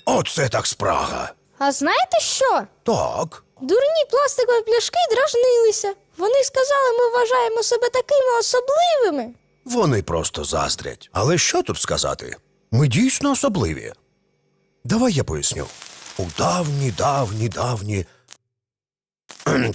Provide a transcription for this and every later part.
Оце так спрага. А знаєте що? Так. Дурні пластикові пляшки дражнилися. Вони сказали, ми вважаємо себе такими особливими. Вони просто заздрять. Але що тут сказати? Ми дійсно особливі. Давай я поясню. У давні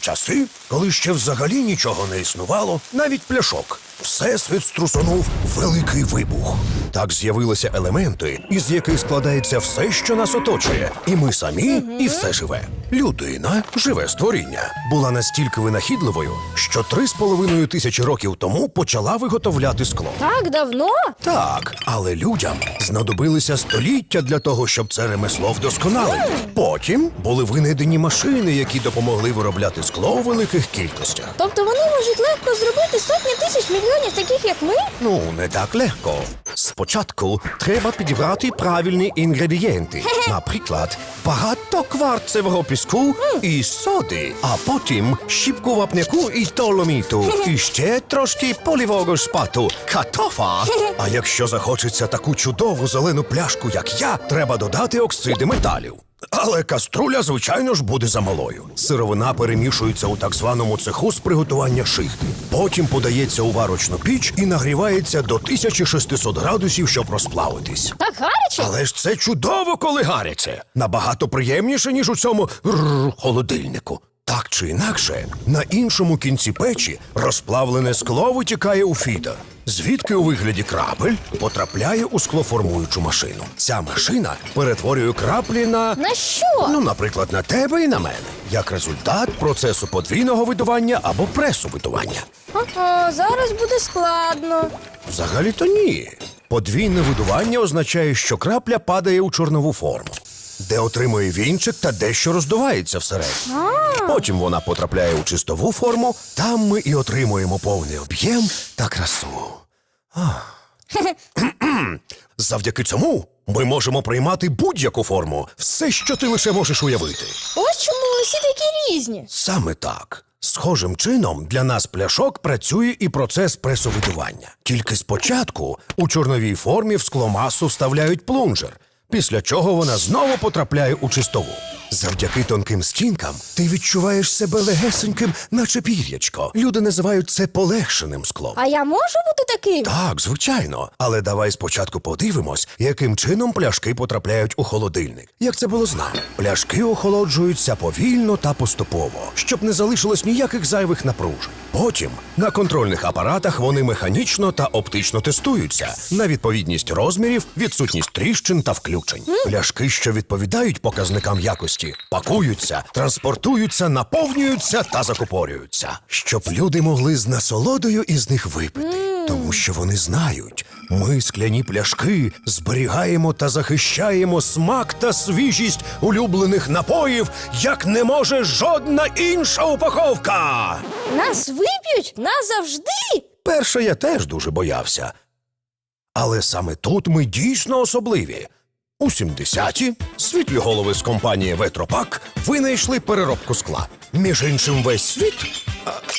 часи, коли ще взагалі нічого не існувало, навіть пляшок, всесвіт струсонув великий вибух. Так з'явилися елементи, із яких складається все, що нас оточує. І ми самі, і все живе. Людина, живе створіння, була настільки винахідливою, що 3,5 тисячі років тому почала виготовляти скло. Так давно? Так, але людям знадобилися століття для того, щоб це ремесло вдосконалити. Потім були винайдені машини, які допомогли виробляти скло у великих кількостях. Тобто вони можуть легко зробити сотні тисяч мільйонів таких, як ми? Ну, не так легко. Спочатку треба підібрати правильні інгредієнти. Наприклад, багато кварцевого піску і соди, а потім щіпку вапняку і доломіту. І ще трошки полівого шпату, картофа. А якщо захочеться таку чудову зелену пляшку, як я, треба додати оксиди металів. Але каструля, звичайно ж, буде замалою. Сировина перемішується у так званому цеху з приготування шихти. Потім подається у варочну піч і нагрівається до 1600 градусів, щоб розплавитись. Так гаряче? Але ж це чудово, коли гаряче. Набагато приємніше, ніж у цьому холодильнику. Так чи інакше, на іншому кінці печі розплавлене скло витікає у фідер, звідки у вигляді крапель потрапляє у склоформуючу машину. Ця машина перетворює краплі на... На що? Ну, наприклад, на тебе і на мене. Як результат процесу подвійного видування або пресу видування. Ага, зараз буде складно. Взагалі-то ні. Подвійне видування означає, що крапля падає у чорнову форму, де отримує вінчик та дещо роздувається всередині. Потім вона потрапляє у чистову форму, там ми і отримуємо повний об'єм та красу. Завдяки цьому ми можемо приймати будь-яку форму, все, що ти лише можеш уявити. Ось чому усі такі різні. Саме так. Схожим чином для нас пляшок працює і процес пресовидування. Тільки спочатку у чорновій формі в скломасу вставляють плунжер, після чого вона знову потрапляє у чистову. Завдяки тонким стінкам ти відчуваєш себе легесеньким, наче пір'ячко. Люди називають це полегшеним склом. А я можу бути таким? Так, звичайно. Але давай спочатку подивимось, яким чином пляшки потрапляють у холодильник. Як це було з нами? Пляшки охолоджуються повільно та поступово, щоб не залишилось ніяких зайвих напружень. Потім на контрольних апаратах вони механічно та оптично тестуються на відповідність розмірів, відсутність тріщин та включень. Пляшки, що відповідають показникам якості, пакуються, транспортуються, наповнюються та закупорюються, щоб люди могли з насолодою із них випити. Тому що вони знають, ми, скляні пляшки, зберігаємо та захищаємо смак та свіжість улюблених напоїв, як не може жодна інша упаковка. Нас вип'ють назавжди? Перше я теж дуже боявся. Але саме тут ми дійсно особливі. У 70-ті світлі голови з компанії Ветропак винайшли переробку скла. Між іншим, весь світ...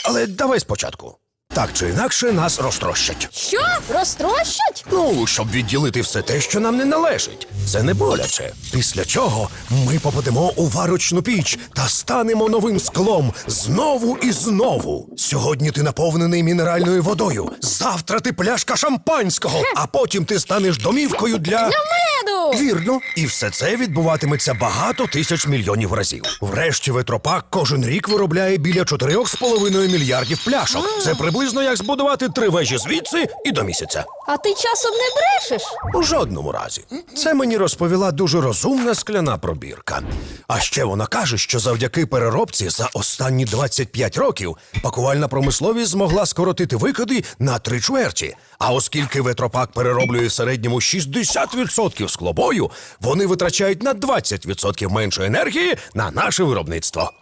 Але давай спочатку. Так чи інакше нас розтрощать. Що? Розтрощать? Ну, щоб відділити все те, що нам не належить. Це не боляче. Після чого ми попадемо у варочну піч та станемо новим склом знову і знову. Сьогодні ти наповнений мінеральною водою, завтра ти пляшка шампанського, а потім ти станеш домівкою для меду! Вірно. І все це відбуватиметься багато тисяч мільйонів разів. Врешті Ветропак кожен рік виробляє біля 4,5 мільярдів пляшок. Це приблизно як збудувати 3 вежі звідси і до місяця. А ти часом не брешеш? У жодному разі. Це мені розповіла дуже розумна скляна пробірка. А ще вона каже, що завдяки переробці за останні 25 років пакувальна промисловість змогла скоротити викиди на 3/4. А оскільки Ветропак перероблює в середньому 60% склобою, вони витрачають на 20% менше енергії на наше виробництво.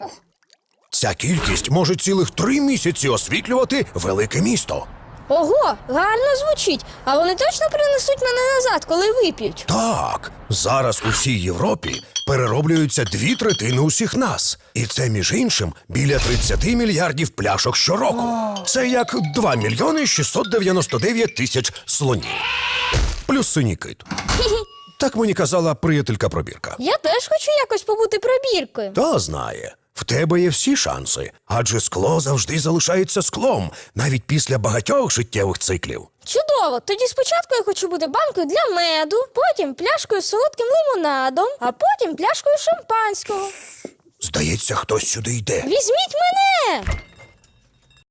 Ця кількість може цілих 3 місяці освітлювати велике місто. Ого, гарно звучить. А вони точно принесуть мене назад, коли вип'ють? Так, зараз у всій Європі перероблюються 2/3 усіх нас. І це, між іншим, біля 30 мільярдів пляшок щороку. Це як 2 мільйони 699 тисяч слонів. Плюс синій кит. Так мені казала приятелька пробірка. Я теж хочу якось побути пробіркою. Та знає, в тебе є всі шанси, адже скло завжди залишається склом, навіть після багатьох життєвих циклів. Чудово! Тоді спочатку я хочу бути банкою для меду, потім пляшкою з солодким лимонадом, а потім пляшкою шампанського. Здається, хтось сюди йде. Візьміть мене!